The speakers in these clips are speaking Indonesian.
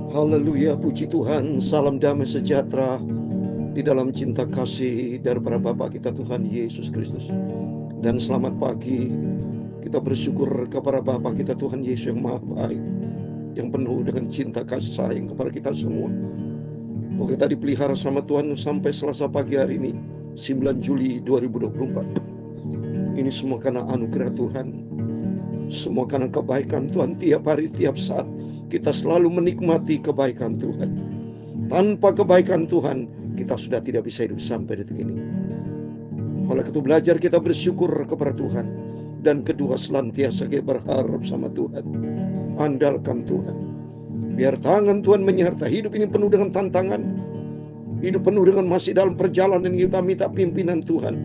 Haleluya, puji Tuhan. Salam damai sejahtera di dalam cinta kasih daripada Bapa kita Tuhan Yesus Kristus. Dan selamat pagi. Kita bersyukur kepada Bapa kita Tuhan Yesus yang maha baik, yang penuh dengan cinta kasih sayang kepada kita semua. Kita dipelihara sama Tuhan sampai Selasa pagi hari ini, 9 Juli 2024. Ini semua karena anugerah Tuhan, semua karena kebaikan Tuhan. Tiap hari, tiap saat kita selalu menikmati kebaikan Tuhan. Tanpa kebaikan Tuhan, kita sudah tidak bisa hidup sampai detik ini. Oleh itu belajar kita bersyukur kepada Tuhan. Dan kedua, senantiasa kita berharap sama Tuhan. Andalkan Tuhan. Biar tangan Tuhan menyertai. Hidup ini penuh dengan tantangan. Hidup penuh dengan masih dalam perjalanan, kita minta pimpinan Tuhan.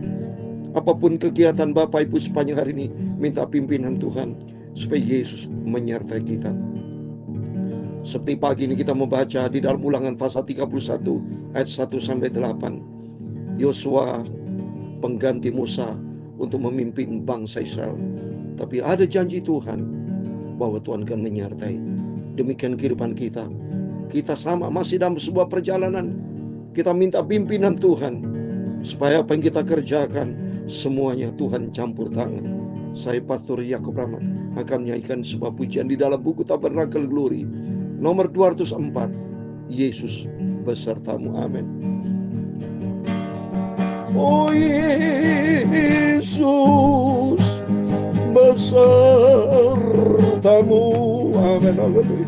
Apapun kegiatan Bapak Ibu sepanjang hari ini, minta pimpinan Tuhan supaya Yesus menyertai kita. Seperti pagi ini kita membaca di dalam Ulangan pasal 31 ayat 1-8. Yosua pengganti Musa untuk memimpin bangsa Israel. Tapi ada janji Tuhan bahwa Tuhan akan menyertai. Demikian kehidupan kita. Kita sama masih dalam sebuah perjalanan. Kita minta pimpinan Tuhan supaya apa yang kita kerjakan semuanya Tuhan campur tangan. Saya Pastor Yakub Rahman akan menyanyikan sebuah pujian di dalam buku Tabernakel Glory nomor 204. Yesus besertamu. Amin. Oh Yesus besertamu. Amin. Haleluya.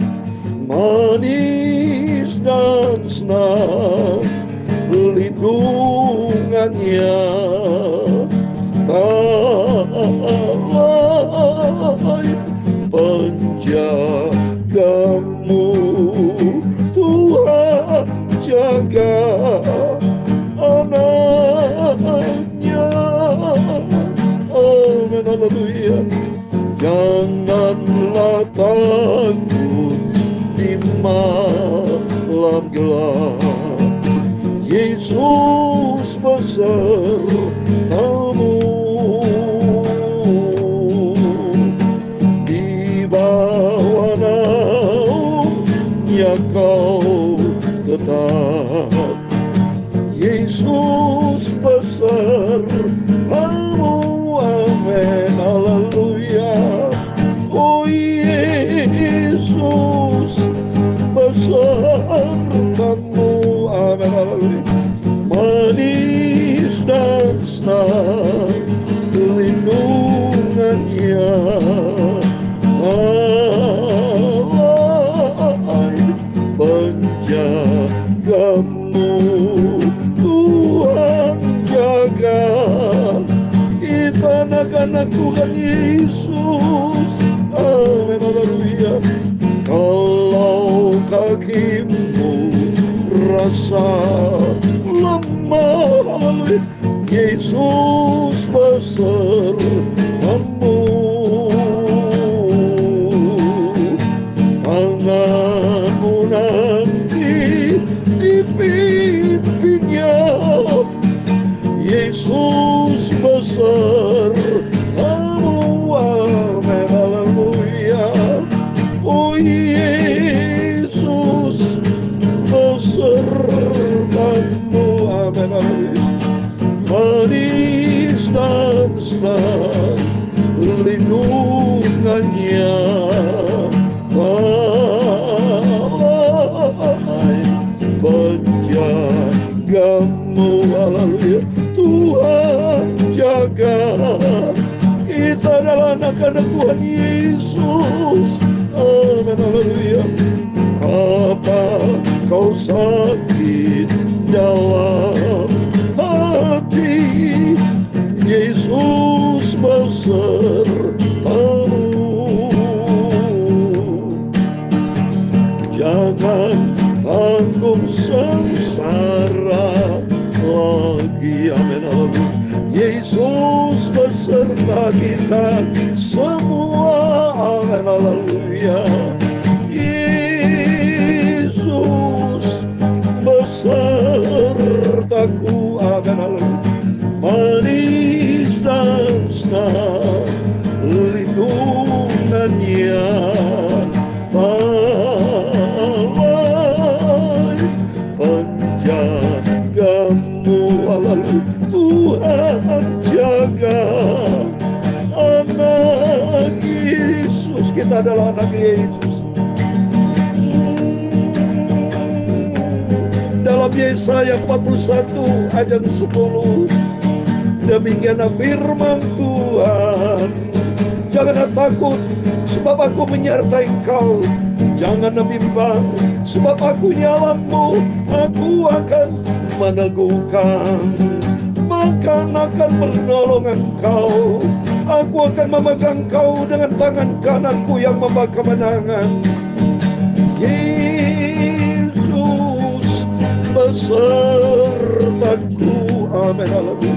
Manis dan senang lindungannya, tak lain penjagamu. Tuhan jaga anaknya. Amin, haleluya. Janganlah takut di malam gelap. Yesus besertamu. Di bawah naungnya kau tetap. Yesus besertamu. Amin, haleluya. Oh Yesus besertamu. Amin, haleluya. Manis dan senang lindungannya, lain penjagamu. Tuhan jaga kita, anak-anak Tuhan Yesus. Amin, haleluya. Kalau kakimu rasa lemah, haleluya, Yesus besertamu. Tanganmu nanti dipimpinnya. Yesus besertamu. Amin, haleluya. Oh Yesus besertamu. Amin, haleluya. Manis dan senang lindungannya, lain penjagamu. Haleluya. Tuhan jaga kita adalah anak-anak Tuhan Yesus. Amin, haleluya. Apa kau sakit dalam hati, Yesus besertamu. Jangan tanggung sengsara lagi. Amin, haleluya. Yesus beserta kita semua. Amin, haleluya. Yesus besertaku. Amin, haleluya. Manis dan senang lindungannya, lain adalah anak Yesus. Dalam Yesaya 41 ayat 10, demikianlah firman Tuhan. Janganlah takut, sebab aku menyertai engkau. Janganlah bimbang, sebab aku nyalamu. Aku akan meneguhkan, maka akan menolong engkau. Aku akan memegang engkau dengan tangan kananku yang membawa kemenangan. Yesus besertaku. Amin. Haleluya.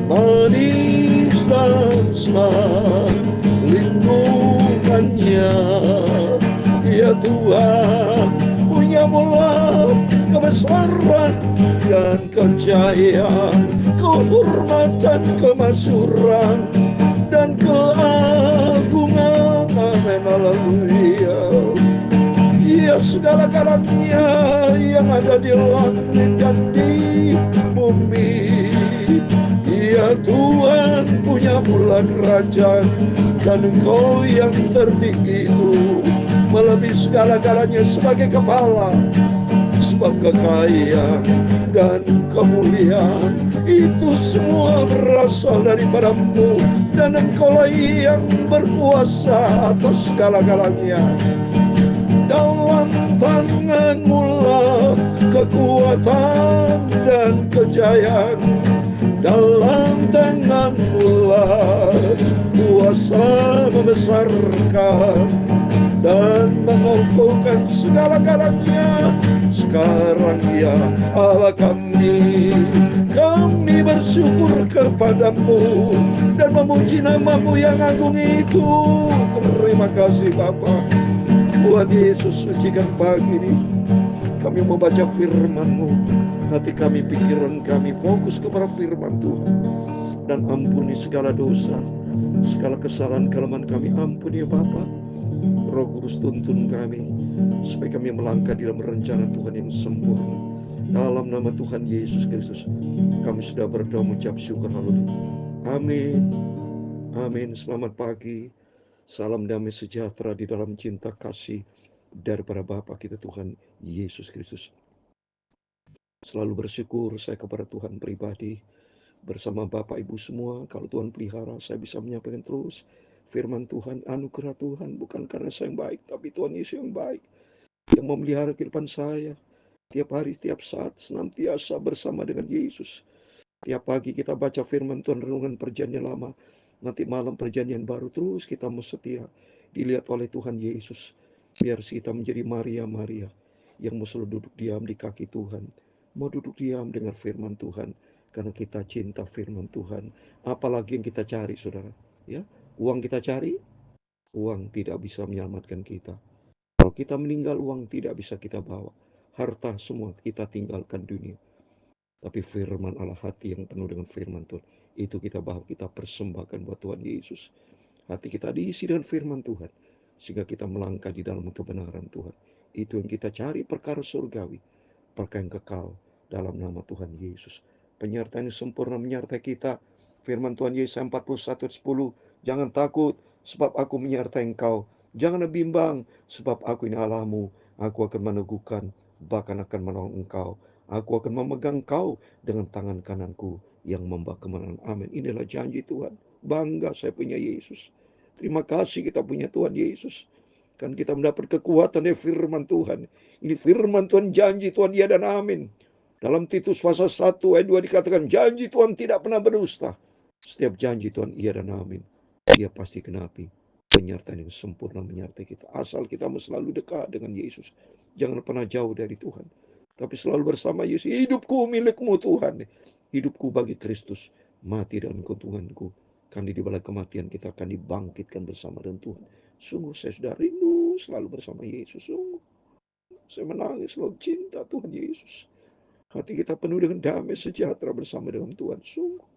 Manis dan senang lindungannya, ya Tuhan, punya mula kebesaran dan kejayaan, kehormatan, kemasyhuran dan keagungan. Amin. Haleluya. Ya segala-galanya yang ada di langit dan di bumi, ya Tuhan, punya mula kerajaan, dan Engkau yang tertinggi itu melebihi segala-galanya sebagai kepala. Sebab kekayaan dan kemuliaan itu semua berasal daripadamu, dan Engkaulah yang berkuasa atas segala-galanya. Dalam tanganmu lah kekuatan dan kejayaan. Dalam tanganmu lah kuasa membesarkan dan mengukuhkan segala-galanya. Sekarang ya Allah kami bersyukur kepadamu dan memuji namamu yang agung itu. Terima kasih Bapa. Tuhan Yesus, sucikan pagi ini kami membaca firman-Mu. Hati kami, pikiran kami fokus kepada firman Tuhan. Dan ampuni segala dosa, segala kesalahan kelemahan kami. Ampuni ya Bapa. Roh Kudus tuntun kami supaya kami melangkah di dalam rencana Tuhan yang sempurna. Dalam nama Tuhan Yesus Kristus kami sudah berdoa mengucap syukur. Haleluya. Amin. Amin. Selamat pagi. Salam damai sejahtera di dalam cinta kasih daripada Bapa kita Tuhan Yesus Kristus. Selalu bersyukur saya kepada Tuhan pribadi bersama Bapak Ibu semua. Kalau Tuhan pelihara, saya bisa menyampaikan terus firman Tuhan, anugerah Tuhan, bukan karena saya yang baik, tapi Tuhan Yesus yang baik, yang memelihara kehidupan saya tiap hari, tiap saat, senantiasa bersama dengan Yesus. Tiap pagi kita baca firman Tuhan, renungan perjanjian lama, nanti malam perjanjian baru, terus kita mau setia dilihat oleh Tuhan Yesus. Biar kita menjadi Maria yang mau selalu duduk diam di kaki Tuhan, mau duduk diam dengan firman Tuhan, karena kita cinta firman Tuhan. Apalagi yang kita cari, saudara, ya, uang kita cari, uang tidak bisa menyelamatkan kita. Kalau kita meninggal, uang tidak bisa kita bawa, harta semua kita tinggalkan dunia. Tapi firman Allah, hati yang penuh dengan firman Tuhan, itu kita bawa, kita persembahkan buat Tuhan Yesus. Hati kita diisi dengan firman Tuhan, sehingga kita melangkah di dalam kebenaran Tuhan. Itu yang kita cari, perkara surgawi, perkara yang kekal, dalam nama Tuhan Yesus. Penyertaan yang sempurna menyertai kita. Firman Tuhan Yesaya 41:10, jangan takut, sebab aku menyertai engkau. Jangan bimbang, sebab aku ini Allahmu. Aku akan meneguhkan, bahkan akan menolong engkau. Aku akan memegang kau dengan tangan kananku yang membawa kemenangan. Amin. Inilah janji Tuhan. Bangga saya punya Yesus. Terima kasih kita punya Tuhan Yesus. Kan kita mendapat kekuatan dari firman Tuhan. Ini firman Tuhan, janji Tuhan, ya dan amin. Dalam Titus pasal 1 ayat 2 dikatakan, janji Tuhan tidak pernah berdusta. Setiap janji Tuhan, iya dan amin. Dia pasti genapi. Penyertaan yang sempurna menyertai kita. Asal kita mau selalu dekat dengan Yesus. Jangan pernah jauh dari Tuhan, tapi selalu bersama Yesus. Hidupku milikmu Tuhan. Hidupku bagi Kristus. Mati dan keuntunganku. Karena di balik kematian kita akan dibangkitkan bersama dengan Tuhan. Sungguh saya sudah rindu selalu bersama Yesus. Sungguh saya menangis selalu cinta Tuhan Yesus. Hati kita penuh dengan damai sejahtera bersama dengan Tuhan. Sungguh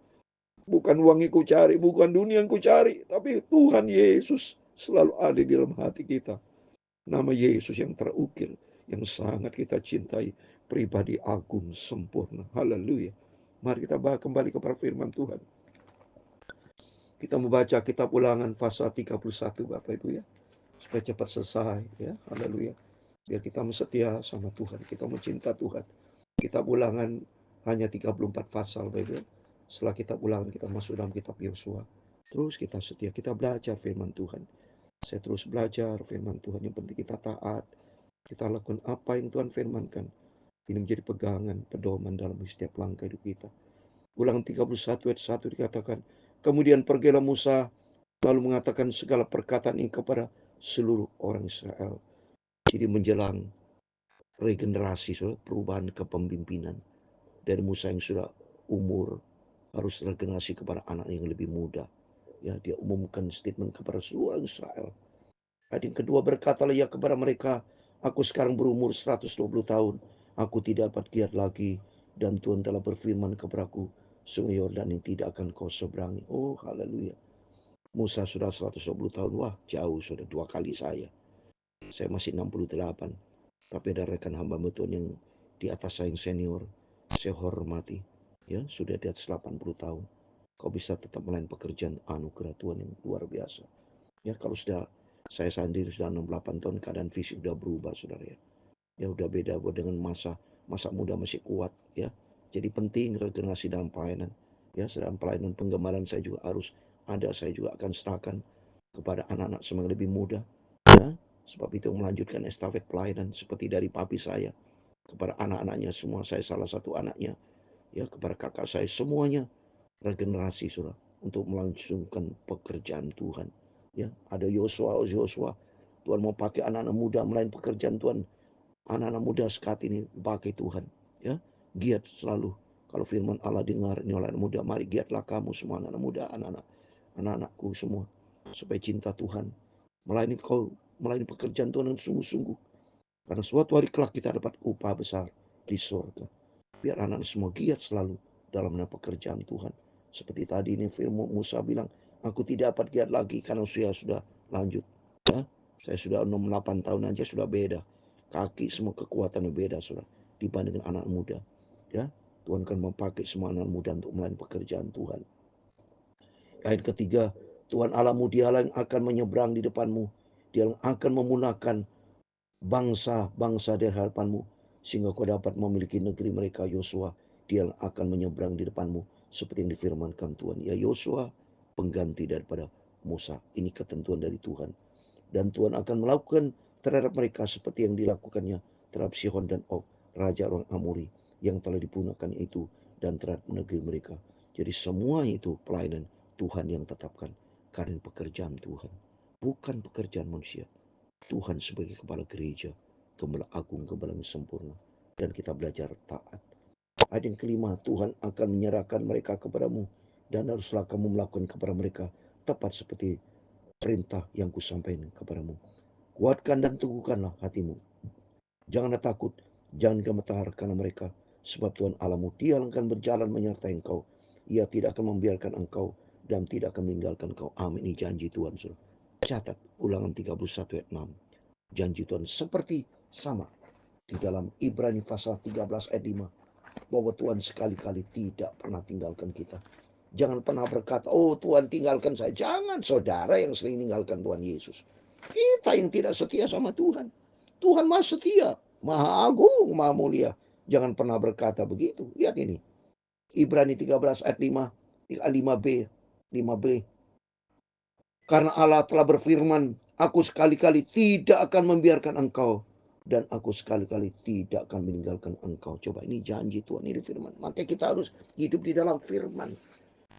bukan uang yang ku cari, bukan dunia yang ku cari, tapi Tuhan Yesus selalu ada di dalam hati kita. Nama Yesus yang terukir, yang sangat kita cintai, pribadi agung sempurna. Haleluya. Mari kita kembali kepada firman Tuhan. Kita membaca kitab Ulangan pasal 31, Bapak Ibu ya. supaya cepat selesai, ya. Haleluya. Biar kita setia sama Tuhan, kita mencinta Tuhan. Kita ulangan hanya 34 pasal Bible. Setelah kita ulangan, kita masuk dalam kitab Yosua. Terus kita setia, kita belajar firman Tuhan. Saya terus belajar firman Tuhan. Yang penting kita taat. Kita lakukan apa yang Tuhan firmankan. Ini menjadi pegangan, pedoman dalam setiap langkah hidup kita. Ulangan 31 ayat 1 dikatakan, kemudian pergilah Musa lalu mengatakan segala perkataan ini kepada seluruh orang Israel. Jadi menjelang regenerasi, perubahan kepemimpinan dari Musa yang sudah umur harus regenerasi kepada anak yang lebih muda. Ya, dia umumkan statement kepada seluruh orang Israel. Ayat yang kedua, berkatalah ia kepada mereka, aku sekarang berumur 120 tahun, aku tidak dapat giat lagi, dan Tuhan telah berfirman kepadaku, sungai Yordan yang tidak akan kau seberangi. Oh, haleluya. Musa sudah 120 tahun, wah jauh, sudah 2 kali saya. Saya masih 68. Tapi ada rekan hamba Tuhan yang di atas saya yang senior, saya hormati. Ya, sudah di atas 80 tahun. Kau bisa tetap melayani pekerjaan anugerah Tuhan yang luar biasa. Ya, kalau sudah saya sendiri sudah 68 tahun, keadaan fisik sudah berubah, saudara ya. Ya udah beda dengan masa muda masih kuat ya. Jadi penting regenerasi dalam pelayanan. Ya, dalam pelayanan penggemaran saya juga harus ada, saya juga akan serahkan kepada anak-anak semangat lebih muda. Ya, sebab itu melanjutkan estafet pelayanan seperti dari papi saya kepada anak-anaknya semua, saya salah satu anaknya. Ya, kepada kakak saya semuanya regenerasi saudara untuk melangsungkan pekerjaan Tuhan. Ya, ada Yosua. Tuhan mau pakai anak-anak muda melayani pekerjaan Tuhan. Anak-anak muda saat ini pakai Tuhan. Ya, giat selalu. Kalau firman Allah dengar ini oleh anak muda, mari giatlah kamu semua anak-anak muda, anak-anakku semua, supaya cinta Tuhan melayani pekerjaan Tuhan dengan sungguh-sungguh. Karena suatu hari kelak kita dapat upah besar di surga. Biar anak-anak semua giat selalu dalam pekerjaan Tuhan. Seperti tadi ini firman Musa bilang, aku tidak dapat giat lagi karena usia sudah lanjut. Ya, saya sudah 68 tahun aja sudah beda. Kaki semua kekuatan beda sudah dibandingkan anak muda. Ya, Tuhan akan memakai semua anak muda untuk melayani pekerjaan Tuhan. Ayat ketiga, Tuhan Allahmu dialah yang akan menyeberang di depanmu. Dia yang akan memunahkan bangsa-bangsa dari hadapanmu, sehingga kau dapat memiliki negeri mereka. Yosua, dia yang akan menyeberang di depanmu, seperti yang difirmankan Tuhan. Ya, Yosua pengganti daripada Musa. Ini ketentuan dari Tuhan. Dan Tuhan akan melakukan terhadap mereka seperti yang dilakukannya terhadap Sihon dan Og, raja orang Amori, yang telah dipunahkan itu, dan terhadap negeri mereka. Jadi semua itu pelayanan Tuhan yang tetapkan, karena pekerjaan Tuhan, bukan pekerjaan manusia. Tuhan sebagai kepala gereja, gembala agung, gembala yang sempurna, dan kita belajar taat. Ayat yang kelima, Tuhan akan menyerahkan mereka kepadamu, dan haruslah kamu melakukan kepada mereka tepat seperti perintah yang kusampaikan kepadamu. Kuatkan dan teguhkanlah hatimu. Janganlah takut, jangan gemetar karena mereka, sebab Tuhan Allahmu dia akan berjalan menyertai engkau. Ia tidak akan membiarkan engkau dan tidak akan meninggalkan engkau. Amin. Ini janji Tuhan, saudara. Catat ulangan 31 ayat 6. Janji Tuhan seperti sama di dalam Ibrani pasal 13 ayat 5. Bahwa Tuhan sekali-kali tidak pernah tinggalkan kita. Jangan pernah berkata, oh Tuhan tinggalkan saya. Jangan, saudara yang sering tinggalkan Tuhan Yesus. Kita yang tidak setia sama Tuhan. Tuhan maha setia, maha agung, maha mulia. Jangan pernah berkata begitu. Lihat ini. Ibrani 13 ayat 5b. Karena Allah telah berfirman, aku sekali-kali tidak akan membiarkan engkau, dan aku sekali-kali tidak akan meninggalkan engkau. Coba, ini janji Tuhan, ini firman. Maka kita harus hidup di dalam firman.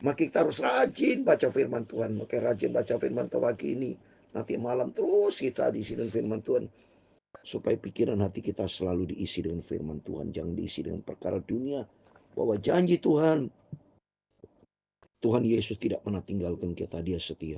Maka kita harus rajin baca firman Tuhan. Maka rajin baca firman Tuhan pagi ini. Nanti malam terus kita diisi dengan firman Tuhan. Supaya pikiran hati kita selalu diisi dengan firman Tuhan. Jangan diisi dengan perkara dunia. Bahwa janji Tuhan, Tuhan Yesus tidak pernah tinggalkan kita. Dia setia.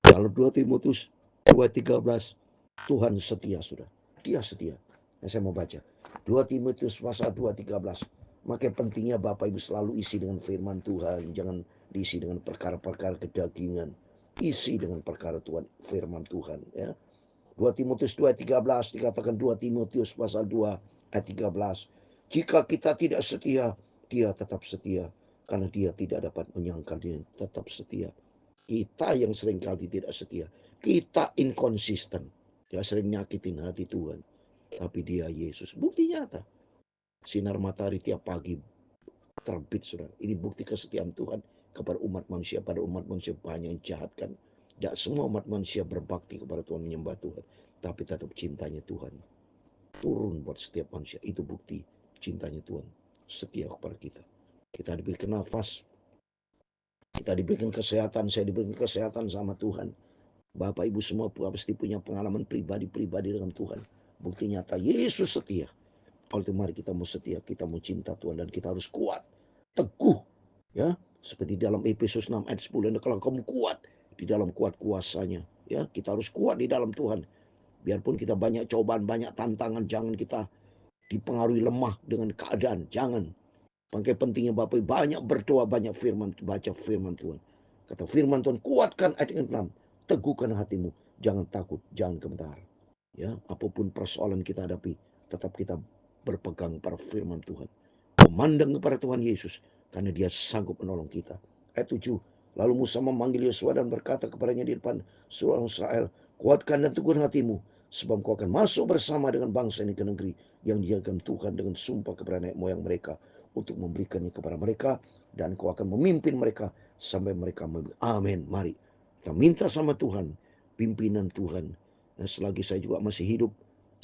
Kalau 2 Timotius 2:13, Tuhan setia, sudah. Dia setia. Nah, saya mau baca 2 Timotius pasal 2:13. Maka pentingnya Bapak Ibu selalu isi dengan firman Tuhan. Jangan diisi dengan perkara-perkara kedagingan. Isi dengan perkara Tuhan, firman Tuhan, ya. 2 Timotius 2:13 dikatakan, 2 Timotius pasal 2 ayat 13. Jika kita tidak setia, dia tetap setia, karena dia tidak dapat menyangkal dia tetap setia. Kita yang seringkali tidak setia. Kita inkonsisten. Dia sering nyakitin hati Tuhan. Tapi dia Yesus. Bukti nyata. Sinar matahari tiap pagi terbit, saudara. Ini bukti kesetiaan Tuhan kepada umat manusia. Pada umat manusia banyak yang jahat kan. Tidak semua umat manusia berbakti kepada Tuhan, menyembah Tuhan. Tapi tetap cintanya Tuhan turun buat setiap manusia. Itu bukti cintanya Tuhan setia kepada kita. Kita diberikan nafas, kita diberikan kesehatan, saya diberikan kesehatan sama Tuhan. Bapak Ibu semua pasti punya pengalaman pribadi dengan Tuhan. Bukti nyata Yesus setia. Oleh itu mari kita mau setia, kita mau cinta Tuhan, dan kita harus kuat, teguh, ya, seperti dalam Efesus 6 ayat 10. Kalau kamu kuat di dalam kuat kuasanya, ya, kita harus kuat di dalam Tuhan. Biarpun kita banyak cobaan, banyak tantangan, jangan kita dipengaruhi lemah dengan keadaan. Jangan. Makanya pentingnya Bapak banyak berdoa, banyak firman, baca firman Tuhan. Kata firman Tuhan, kuatkan ayat 6, teguhkan hatimu, jangan takut, jangan gemetar. Ya, apapun persoalan kita hadapi, tetap kita berpegang pada firman Tuhan. Memandang kepada Tuhan Yesus, karena dia sanggup menolong kita. Ayat 7, lalu Musa memanggil Yosua dan berkata kepadanya di depan seluruh Israel, kuatkan dan teguhkan hatimu, sebab kau akan masuk bersama dengan bangsa ini ke negeri yang dijadikan Tuhan dengan sumpah kepada nenek moyang mereka, untuk memberikannya kepada mereka, dan kau akan memimpin mereka sampai mereka amin. Mari kita minta sama Tuhan, pimpinan Tuhan. Dan selagi saya juga masih hidup,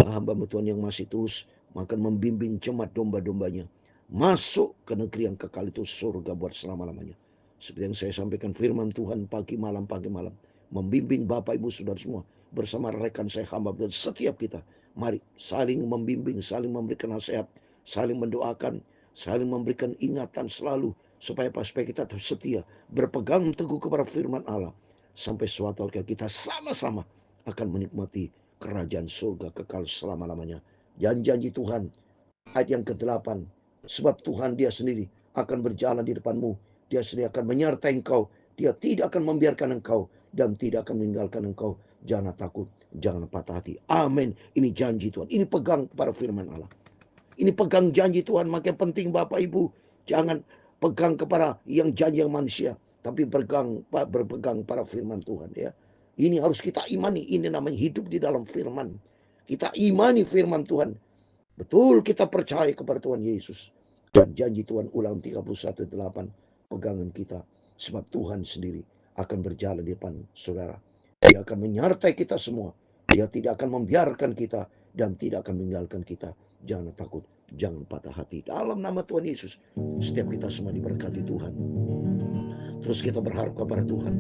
hamba Tuhan yang masih terus akan membimbing jemaat domba-dombanya masuk ke negeri yang kekal, itu surga buat selama-lamanya. Seperti yang saya sampaikan firman Tuhan pagi malam, membimbing Bapak Ibu Saudara semua bersama rekan saya hamba Tuhan setiap kita. Mari saling membimbing, saling memberikan nasihat, saling mendoakan, saling memberikan ingatan selalu, supaya kita tetap setia, berpegang teguh kepada firman Allah, sampai suatu hari kita sama-sama akan menikmati kerajaan surga kekal selama-lamanya. Janji Tuhan ayat yang ke-8, sebab Tuhan dia sendiri akan berjalan di depanmu, dia sendiri akan menyertai engkau, dia tidak akan membiarkan engkau dan tidak akan meninggalkan engkau. Jangan takut, jangan patah hati. Amin. Ini janji Tuhan. Ini pegang kepada firman Allah. Ini pegang janji Tuhan. Makanya penting Bapak Ibu, jangan pegang kepada yang janji yang manusia, tapi berpegang pada firman Tuhan, ya. Ini harus kita imani. Ini namanya hidup di dalam firman. Kita imani firman Tuhan. Betul kita percaya kepada Tuhan Yesus. Dan janji Tuhan Ulangan 31:8 pegangan kita. Sebab Tuhan sendiri akan berjalan di depan saudara. Dia akan menyertai kita semua. Dia tidak akan membiarkan kita dan tidak akan meninggalkan kita. Jangan takut, jangan patah hati. Dalam nama Tuhan Yesus, setiap kita semua diberkati Tuhan. Terus kita berharap kepada Tuhan.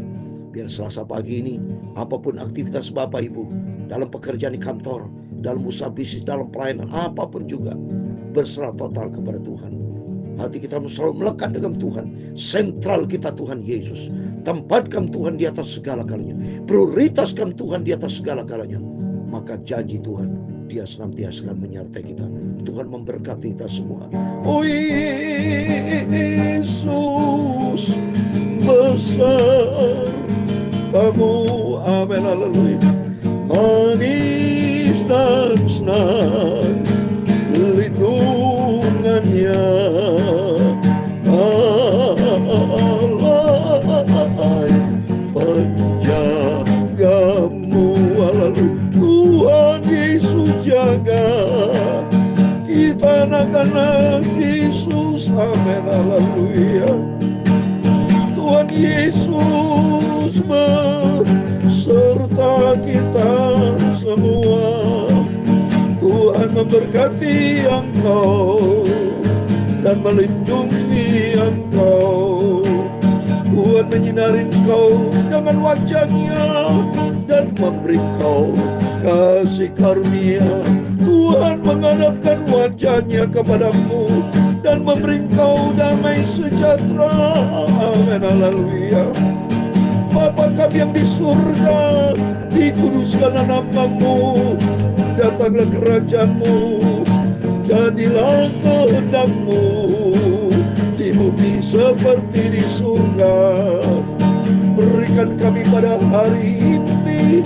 Biar Selasa pagi ini, apapun aktivitas Bapak Ibu, dalam pekerjaan di kantor, dalam usaha bisnis, dalam pelayanan, apapun juga, berserah total kepada Tuhan. Hati kita selalu melekat dengan Tuhan. Sentral kita Tuhan Yesus. Tempatkan Tuhan di atas segala galanya. Prioritaskan Tuhan di atas segala galanya. Maka janji Tuhan, dia senantiasa akan menyertai kita. Tuhan memberkati kita semua. Oh Yesus besar kamu, amin, haleluya. Manis dan senang lindungannya Allah penjagamu, haleluya. Tuhan Yesus jaga kita, anak-anak Yesus, amin, haleluya. Tuhan Yesus beserta kita semua. Tuhan memberkati engkau dan melindungi engkau. Tuhan menyinari engkau dengan wajahnya dan memberi engkau kasih karunia. Tuhan menghadapkan wajahnya kepadamu dan memberi engkau damai sejahtera. Amin, haleluya. Bapa kami yang di surga, dikuduskanlah namamu, datanglah kerajaanmu, jadilah kehendakmu di bumi seperti di surga. Berikan kami pada hari ini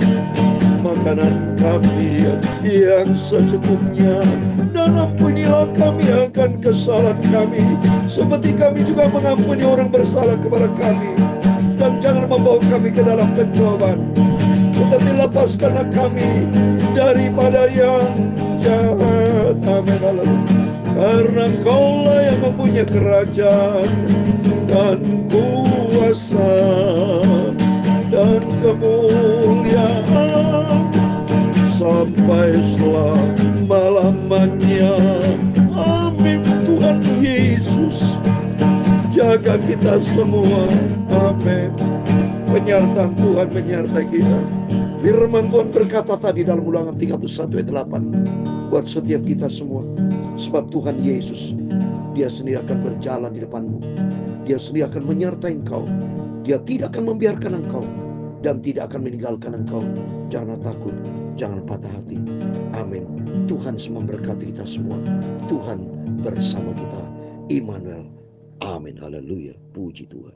makanan kami yang secukupnya, dan ampunilah kami akan kesalahan kami, seperti kami juga mengampuni orang bersalah kepada kami. Dan jangan membawa kami ke dalam pencobaan, tetapi lepaskanlah kami daripada yang jahat. Amin. Haleluya. Karena Kaulah yang mempunyai kerajaan dan kuasa dan kemuliaan sampai selama-lamanya. Amin. Tuhan Yesus, jaga kita semua. Amin. Penyertaan Tuhan menyertai kita. Firman Tuhan berkata tadi dalam Ulangan 31 ayat 8 buat setiap kita semua. Sebab Tuhan Yesus, Dia sendiri akan berjalan di depanmu. Dia sendiri akan menyertai engkau. Dia tidak akan membiarkan engkau dan tidak akan meninggalkan engkau. Jangan takut, jangan patah hati. Amin. Tuhan semua memberkati kita semua. Tuhan bersama kita. Immanuel. Amin. Haleluya. Puji Tuhan.